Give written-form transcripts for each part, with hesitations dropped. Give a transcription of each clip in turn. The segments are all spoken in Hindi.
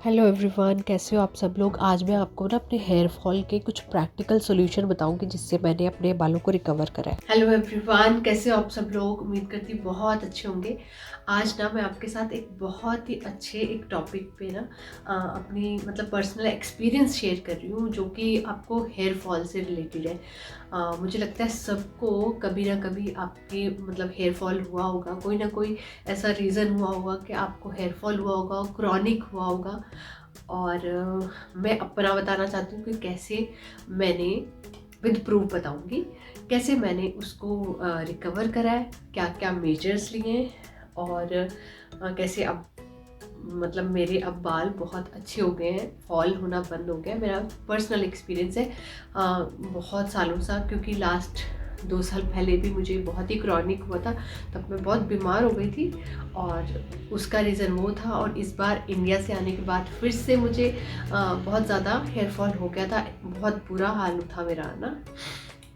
हेलो एवरीवन, कैसे हो आप सब लोग। आज मैं आपको ना अपने हेयर फॉल के कुछ प्रैक्टिकल सॉल्यूशन बताऊंगी जिससे मैंने अपने बालों को रिकवर करा है। हेलो एवरीवन, कैसे हो आप सब लोग। उम्मीद करती बहुत अच्छे होंगे। आज ना मैं आपके साथ एक बहुत ही अच्छे एक टॉपिक पे ना अपनी पर्सनल एक्सपीरियंस शेयर कर रही हूँ जो कि आपको हेयर फॉल से रिलेटेड है। मुझे लगता है सबको कभी ना कभी आपके हेयर फॉल हुआ होगा, कोई ना कोई ऐसा रीज़न हुआ होगा कि आपको हेयर फॉल हुआ होगा, क्रॉनिक हुआ होगा। और मैं अपना बताना चाहती हूँ कि कैसे मैंने विद प्रूफ बताऊँगी कैसे मैंने उसको रिकवर करा है, क्या क्या मेजर्स लिए हैं और कैसे अब मेरे अब बाल बहुत अच्छे हो गए हैं, फॉल होना बंद हो गया। मेरा पर्सनल एक्सपीरियंस है बहुत सालों से, क्योंकि लास्ट 2 साल पहले भी मुझे बहुत ही क्रॉनिक हुआ था। तब मैं बहुत बीमार हो गई थी और उसका रीज़न वो था। और इस बार इंडिया से आने के बाद फिर से मुझे बहुत ज़्यादा हेयर फॉल हो गया था, बहुत बुरा हाल था मेरा ना।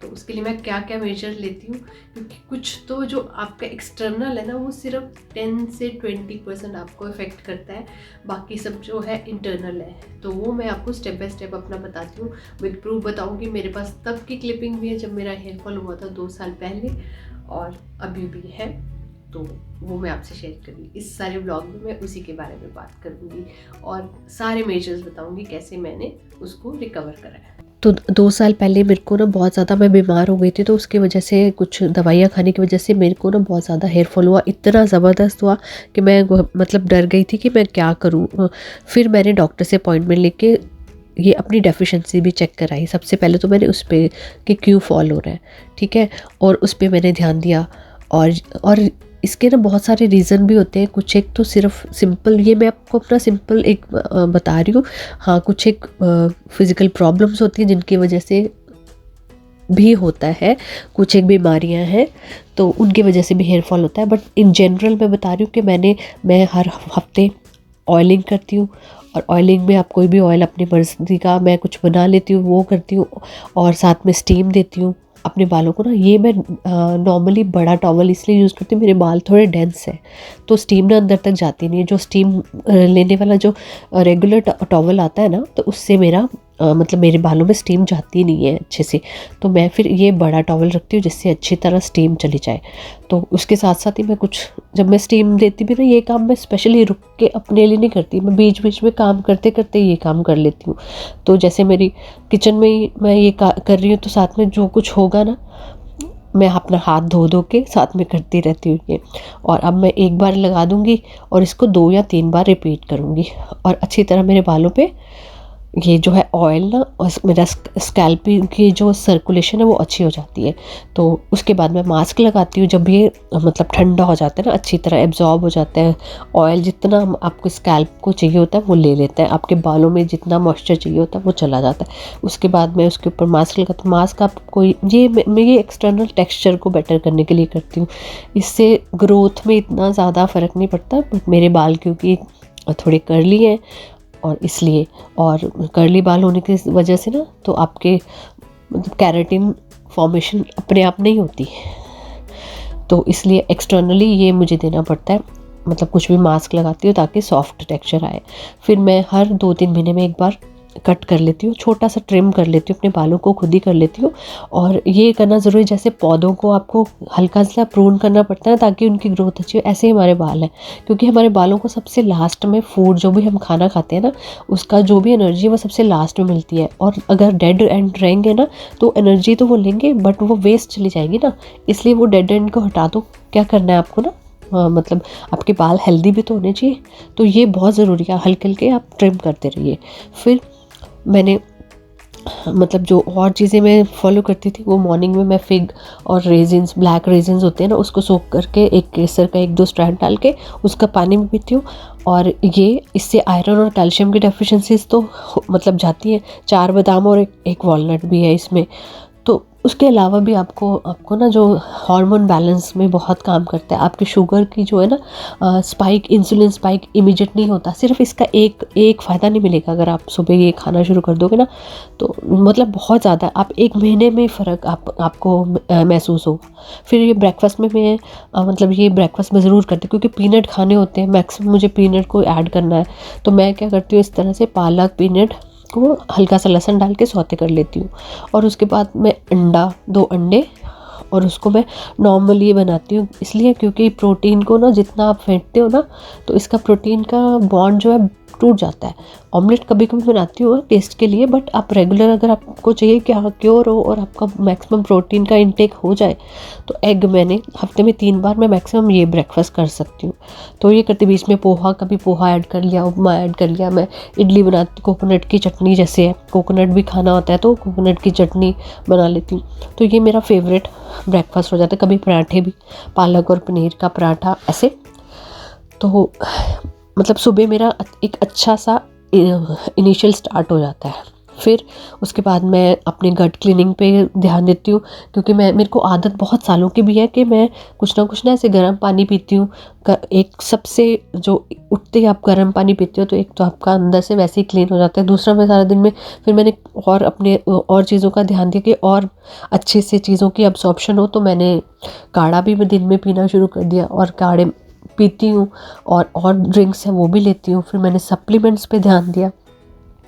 तो उसके लिए मैं क्या क्या मेजर लेती हूँ, क्योंकि कुछ तो जो आपका एक्सटर्नल है ना वो सिर्फ 10 से 20% आपको इफ़ेक्ट करता है, बाकी सब जो है इंटरनल है। तो वो मैं आपको स्टेप बाय स्टेप अपना बताती हूँ, विद प्रूफ बताऊँगी। मेरे पास तब की क्लिपिंग भी है जब मेरा हेयर फॉल हुआ था 2 साल पहले, और अभी भी है, तो वो मैं आपसे शेयर करूँगी। इस सारे ब्लॉग में मैं उसी के बारे में बात करूँगी और सारे मेजर्स बताऊँगी कैसे मैंने उसको रिकवर करा है। तो 2 साल पहले मेरे को ना बहुत ज़्यादा मैं बीमार हो गई थी, तो उसकी वजह से कुछ दवाइयाँ खाने की वजह से मेरे को ना बहुत ज़्यादा हेयर फॉल हुआ, इतना ज़बरदस्त हुआ कि मैं डर गई थी कि मैं क्या करूँ। फिर मैंने डॉक्टर से अपॉइंटमेंट लेके ये अपनी डेफिशिएंसी भी चेक कराई। सबसे पहले तो मैंने उस पर कि क्यों फॉल हो रहा है, ठीक है, और उस पर मैंने ध्यान दिया। और इसके ना बहुत सारे रीज़न भी होते हैं। कुछ एक तो सिर्फ सिंपल, ये मैं आपको अपना सिंपल एक बता रही हूँ। हाँ, कुछ एक फिज़िकल प्रॉब्लम्स होती हैं जिनकी वजह से भी होता है, कुछ एक बीमारियां हैं तो उनकी वजह से भी हेयर फॉल होता है। बट इन जनरल मैं बता रही हूँ कि मैं हर हफ्ते ऑयलिंग करती हूँ। और ऑयलिंग में आप कोई भी ऑयल अपनी मर्ज़ी का मैं कुछ बना लेती हूँ, वो करती हूँ। और साथ में स्टीम देती हूँ अपने बालों को ना। ये मैं नॉर्मली बड़ा टॉवल इसलिए यूज़ करती हूँ, मेरे बाल थोड़े डेंस है तो स्टीम ना अंदर तक जाती नहीं है। जो स्टीम लेने वाला जो रेगुलर टॉवल आता है ना, तो उससे मेरा मेरे बालों में स्टीम जाती नहीं है अच्छे से। तो मैं फिर ये बड़ा टॉवल रखती हूँ जिससे अच्छी तरह स्टीम चली जाए। तो उसके साथ साथ ही मैं कुछ, जब मैं स्टीम देती भी ना, ये काम मैं स्पेशली रुक के अपने लिए नहीं करती, मैं बीच बीच में काम करते करते ये काम कर लेती हूँ। तो जैसे मेरी किचन में ही मैं ये कर रही हूँ, तो साथ में जो कुछ होगा ना, मैं अपना हाथ धो धो के साथ में करती रहती हूँ ये। और अब मैं एक बार लगा दूँगी और इसको 2 या 3 बार रिपीट करूँगी, और अच्छी तरह मेरे बालों पे ये जो है ऑयल ना, और मेरा स्कैल्प की जो सर्कुलेशन है वो अच्छी हो जाती है। तो उसके बाद मैं मास्क लगाती हूँ जब ये ठंडा हो जाता है ना, अच्छी तरह एब्जॉर्ब हो जाता है ऑयल। जितना आपको स्कैल्प को चाहिए होता है वो ले लेता है, आपके बालों में जितना मॉइस्चर चाहिए होता है वो चला जाता है। उसके बाद मैं उसके ऊपर मास्क लगाती हूँ। मास्क आपको मैं ये एक्सटर्नल टेक्स्चर को बेटर करने के लिए करती हूँ, इससे ग्रोथ में इतना ज़्यादा फ़र्क नहीं पड़ता। बट मेरे बाल क्योंकि थोड़े कर्ली हैं और इसलिए, और कर्ली बाल होने की वजह से ना, तो आपके कैराटिन फॉर्मेशन अपने आप नहीं होती, तो इसलिए एक्सटर्नली ये मुझे देना पड़ता है। कुछ भी मास्क लगाती हूँ ताकि सॉफ्ट टेक्सचर आए। फिर मैं हर 2-3 महीने में एक बार कट कर लेती हूँ, छोटा सा ट्रिम कर लेती हूँ, अपने बालों को खुद ही कर लेती हूँ। और ये करना ज़रूरी, जैसे पौधों को आपको हल्का सा प्रून करना पड़ता है ताकि उनकी ग्रोथ अच्छी हो, ऐसे ही हमारे बाल हैं। क्योंकि हमारे बालों को सबसे लास्ट में फूड, जो भी हम खाना खाते हैं ना, उसका जो भी एनर्जी वो सबसे लास्ट में मिलती है। और अगर डेड एंड रहेंगे ना, तो एनर्जी तो वो लेंगे बट वो वेस्ट चली जाएगी ना। इसलिए वो डेड एंड को हटा दो। क्या करना है आपको ना, आपके बाल हेल्दी भी तो होने चाहिए, तो ये बहुत ज़रूरी है। हल्के हल्के आप ट्रिम करते रहिए। फिर मैंने जो और चीज़ें मैं फॉलो करती थी, वो मॉर्निंग में मैं फिग और रेजिन्स, ब्लैक रेजिन्स होते हैं ना, उसको सोक करके एक केसर का 1-2 स्ट्रैंड डाल के उसका पानी में पीती हूँ। और ये इससे आयरन और कैल्शियम की डेफिशिएंसीज तो जाती हैं। 4 बादाम और एक वॉलनट भी है इसमें। तो उसके अलावा भी आपको ना जो हार्मोन बैलेंस में बहुत काम करता है। आपकी शुगर की जो है ना स्पाइक, इंसुलिन स्पाइक इमीडिएट नहीं होता। सिर्फ इसका एक फ़ायदा नहीं मिलेगा अगर आप सुबह ये खाना शुरू कर दोगे ना, तो मतलब बहुत ज़्यादा, आप 1 महीने में फ़र्क आपको महसूस होगा। फिर ये ब्रेकफास्ट में मैं मतलब ये ब्रेकफास्ट में ज़रूर करती हूँ, क्योंकि पीनट खाने होते हैं, मैक्सिमम मुझे पीनट को ऐड करना है। तो मैं क्या करती हूँ, इस तरह से पालक पीनट को हल्का सा लहसुन डाल के सौते कर लेती हूँ। और उसके बाद मैं 2 अंडे, और उसको मैं नॉर्मली बनाती हूँ, इसलिए क्योंकि प्रोटीन को ना जितना आप फेंटते हो ना, तो इसका प्रोटीन का बॉन्ड जो है टूट जाता है। ऑमलेट कभी कभी बनाती हूँ टेस्ट के लिए, बट आप रेगुलर अगर आपको चाहिए कि हाँ क्योर हो और आपका मैक्सिमम प्रोटीन का इंटेक हो जाए, तो एग मैंने हफ्ते में 3 बार मैं मैक्सिमम ये ब्रेकफास्ट कर सकती हूँ। तो ये करती, बीच में पोहा, कभी पोहा ऐड कर लिया, उपमा ऐड कर लिया। मैं इडली बनाती, कोकोनट की चटनी जैसे है, कोकोनट भी खाना होता है तो कोकोनट की चटनी बना लेती हूँ। तो ये मेरा फेवरेट ब्रेकफास्ट हो जाता है। कभी पराठे भी, पालक और पनीर का पराठा ऐसे। तो मतलब सुबह मेरा एक अच्छा सा इनिशियल स्टार्ट हो जाता है। फिर उसके बाद मैं अपने गट क्लीनिंग पे ध्यान देती हूँ, क्योंकि मेरे को आदत बहुत सालों की भी है कि मैं कुछ ना ऐसे गर्म पानी पीती हूँ। एक सबसे जो उठते ही आप गर्म पानी पीते हो, तो एक तो आपका अंदर से वैसे ही क्लीन हो जाता है। दूसरा, मैं सारा दिन में फिर मैंने और अपने और चीज़ों का ध्यान दिया कि और अच्छे से चीज़ों की अब्सॉर्प्शन हो, तो मैंने काढ़ा भी मैं दिन में पीना शुरू कर दिया, और काढ़े पीती हूँ, और ड्रिंक्स हैं वो भी लेती हूँ। फिर मैंने सप्लीमेंट्स पे ध्यान दिया,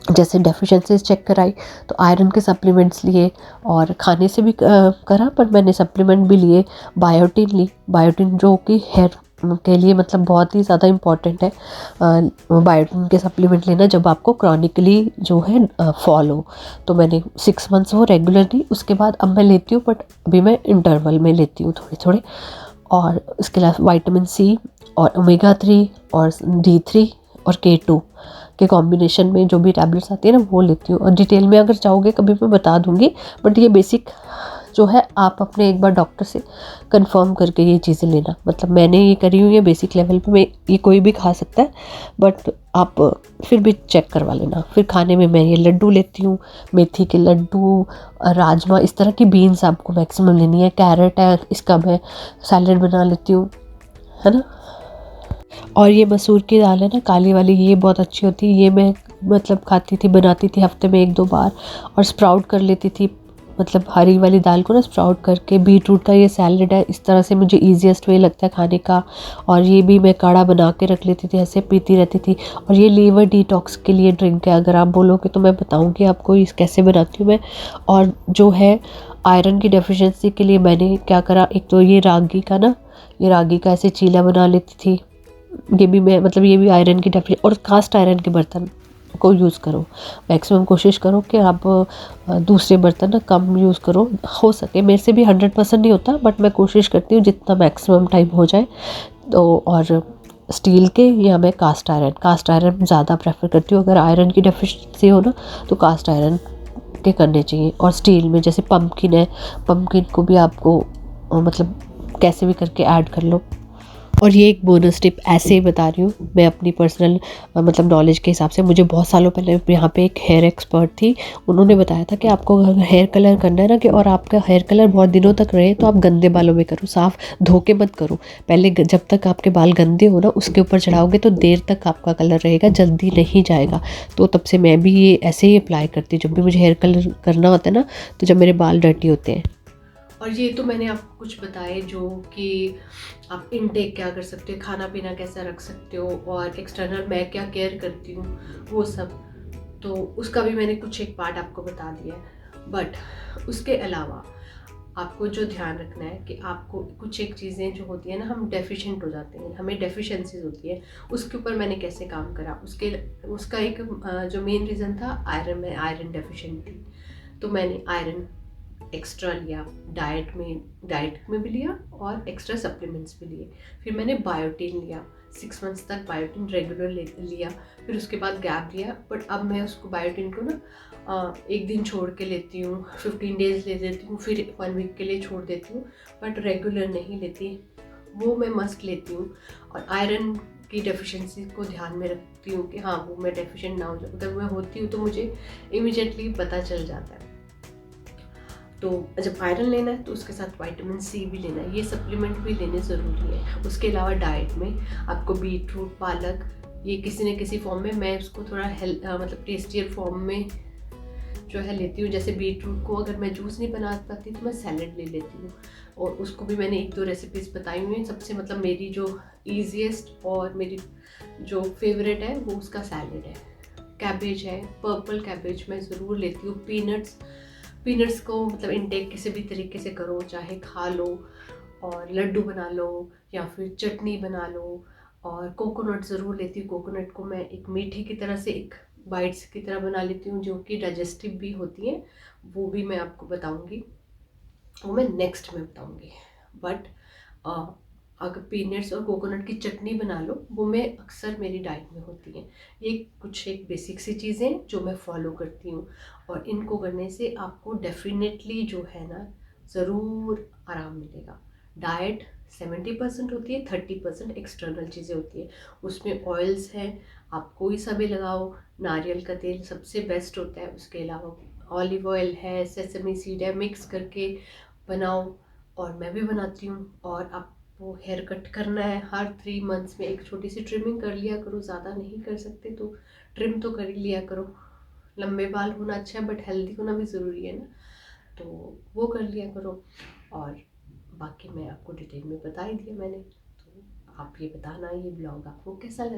जैसे डेफिशिएंसीज चेक कराई तो आयरन के सप्लीमेंट्स लिए, और खाने से भी करा, पर मैंने सप्लीमेंट भी लिए। बायोटिन ली, बायोटिन जो कि हेयर के लिए मतलब बहुत ही ज़्यादा इम्पॉर्टेंट है। बायोटिन के सप्लीमेंट लेना जब आपको क्रॉनिकली जो है फॉल हो। तो मैंने 6 मंथ्स वो रेगुलर ली। उसके बाद अब मैं लेती हूँ, बट अभी मैं इंटरवल में लेती हूँ थोड़े थोड़े। और इसके अलावा विटामिन सी और ओमेगा 3 और D3 और K2 के कॉम्बिनेशन में जो भी टैबलेट्स आती है ना, वो लेती हूँ। और डिटेल में अगर चाहोगे कभी मैं बता दूँगी, बट ये बेसिक जो है आप अपने एक बार डॉक्टर से कंफर्म करके ये चीज़ें लेना। मतलब मैंने ये करी हुई है बेसिक लेवल पे, मैं ये कोई भी खा सकता है, बट आप फिर भी चेक करवा लेना। फिर खाने में मैं ये लड्डू लेती हूँ, मेथी के लड्डू, राजमा, इस तरह की बीन्स आपको मैक्सिमम लेनी है। कैरेट है, इसका मैं सैलड बना लेती हूँ, है ना। और ये मसूर की दाल है ना, काली वाली, ये बहुत अच्छी होती है। ये मैं मतलब खाती थी, बनाती थी हफ्ते में 1-2 बार। और स्प्राउट कर लेती थी, मतलब हरी वाली दाल को ना स्प्राउट करके। बीटरूट का ये सैलड है, इस तरह से मुझे ईजीएस्ट वे लगता है खाने का। और ये भी मैं काढ़ा बना के रख लेती थी, ऐसे पीती रहती थी। और ये लीवर डिटॉक्स के लिए ड्रिंक है, अगर आप बोलोगे तो मैं बताऊँगी आपको इस कैसे बनाती हूँ मैं। और जो है आयरन की डेफिशिएंसी के लिए मैंने क्या करा, एक तो ये रागी का ना, ये रागी का ऐसे चीला बना लेती थी। ये भी मैं मतलब ये भी आयरन की डेफिशिएंसी। और कास्ट आयरन के बर्तन को यूज़ करो, मैक्सिमम कोशिश करो कि आप दूसरे बर्तन ना कम यूज़ करो। हो सके, मेरे से भी 100% नहीं होता, बट मैं कोशिश करती हूँ जितना मैक्सिमम टाइम हो जाए। तो और स्टील के या मैं कास्ट आयरन ज़्यादा प्रेफर करती हूँ। अगर आयरन की डेफिशिएंसी हो ना, तो कास्ट आयरन के करने चाहिए। और स्टील में जैसे पम्पकिन है, पम्पकिन को भी आपको मतलब कैसे भी करके ऐड कर लो। और ये एक बोनस टिप ऐसे ही बता रही हूँ मैं अपनी पर्सनल मतलब नॉलेज के हिसाब से। मुझे बहुत सालों पहले यहाँ पे एक हेयर एक्सपर्ट थी, उन्होंने बताया था कि आपको अगर हेयर कलर करना है ना, कि और आपका हेयर कलर बहुत दिनों तक रहे, तो आप गंदे बालों में करो, साफ धो के मत करो। पहले जब तक आपके बाल गंदे हो ना, उसके ऊपर चढ़ाओगे तो देर तक आपका कलर रहेगा, जल्दी नहीं जाएगा। तो तब से मैं भी ये ऐसे ही अप्लाई करती हूँ जब भी मुझे हेयर कलर करना होता है ना, तो जब मेरे बाल डर्टी होते हैं। और ये तो मैंने आपको कुछ बताए जो कि आप इनटेक क्या कर सकते हो, खाना पीना कैसा रख सकते हो, और एक्सटर्नल मैं क्या केयर करती हूँ वो सब, तो उसका भी मैंने कुछ एक पार्ट आपको बता दिया है। बट उसके अलावा आपको जो ध्यान रखना है कि आपको कुछ एक चीज़ें जो होती है ना, हम डेफिशिएंट हो जाते हैं, हमें डेफिशिएंसीज होती है, उसके ऊपर मैंने कैसे काम करा। उसका एक जो मेन रीज़न था आयरन में, आयरन डेफिशिएंट थी, तो मैंने आयरन एक्स्ट्रा लिया, डाइट में भी लिया और एक्स्ट्रा सप्लीमेंट्स भी लिए। फिर मैंने बायोटिन लिया, 6 मंथ्स तक बायोटिन रेगुलर लिया। फिर उसके बाद गैप लिया, बट अब मैं उसको बायोटिन को ना 1 दिन छोड़ के लेती हूँ, 15 डेज ले लेती हूँ, फिर 1 वीक के लिए छोड़ देती हूँ, बट रेगुलर नहीं लेती, वो मैं मस्ट लेती हूँ। और आयरन की डेफिशिएंसी को ध्यान में रखती हूँ कि हाँ वो मैं डेफिशिएंट ना हो जाऊँ। अगर मैं होती हूँ तो मुझे इमीडिएटली पता चल जाता है। तो जब आयरन लेना है तो उसके साथ विटामिन सी भी लेना है, ये सप्लीमेंट भी लेने ज़रूरी है। उसके अलावा डाइट में आपको बीट रूट, पालक, ये किसी न किसी फॉर्म में, मैं उसको थोड़ा मतलब टेस्टियर फॉर्म में जो है लेती हूँ। जैसे बीट रूट को अगर मैं जूस नहीं बना पाती तो मैं सैलेड ले लेती हूँ, और उसको भी मैंने 1-2 रेसिपीज़ बताई हुई हैं। सबसे मतलब मेरी जो ईजीएस्ट और मेरी जो फेवरेट है वो उसका सैलेड है। कैबेज है, पर्पल कैबेज मैं ज़रूर लेती हूँ। पीनट्स को मतलब इनटेक किसी भी तरीके से करो, चाहे खा लो और लड्डू बना लो या फिर चटनी बना लो। और कोकोनट ज़रूर लेती हूँ। कोकोनट को मैं एक मीठे की तरह से, एक बाइट्स की तरह बना लेती हूँ, जो कि डाइजेस्टिव भी होती हैं। वो भी मैं आपको बताऊँगी, वो मैं नेक्स्ट में बताऊँगी। बट अगर पीनट्स और कोकोनट की चटनी बना लो, वो मैं अक्सर मेरी डाइट में होती है। ये कुछ एक बेसिक सी चीज़ें जो मैं फॉलो करती हूँ, और इनको करने से आपको डेफिनेटली जो है ना, ज़रूर आराम मिलेगा। डाइट 70% होती है, 30% एक्सटर्नल चीज़ें होती है। उसमें ऑयल्स हैं, आप कोई सा भी लगाओ, नारियल का तेल सबसे बेस्ट होता है। उसके अलावा ऑलिव ऑयल है, सेसमी सीड है, मिक्स करके बनाओ, और मैं भी बनाती हूँ। और आपको हेयर कट करना है, हर 3 मंथ्स में एक छोटी सी ट्रिमिंग कर लिया करो। ज़्यादा नहीं कर सकते तो ट्रिम तो कर ही लिया करो। लंबे बाल होना अच्छा है, बट हेल्दी होना भी ज़रूरी है ना, तो वो कर लिया करो। और बाकी मैं आपको डिटेल में बता ही दिया मैंने, तो आप ये बताना ये ब्लॉग आपको कैसा लगा।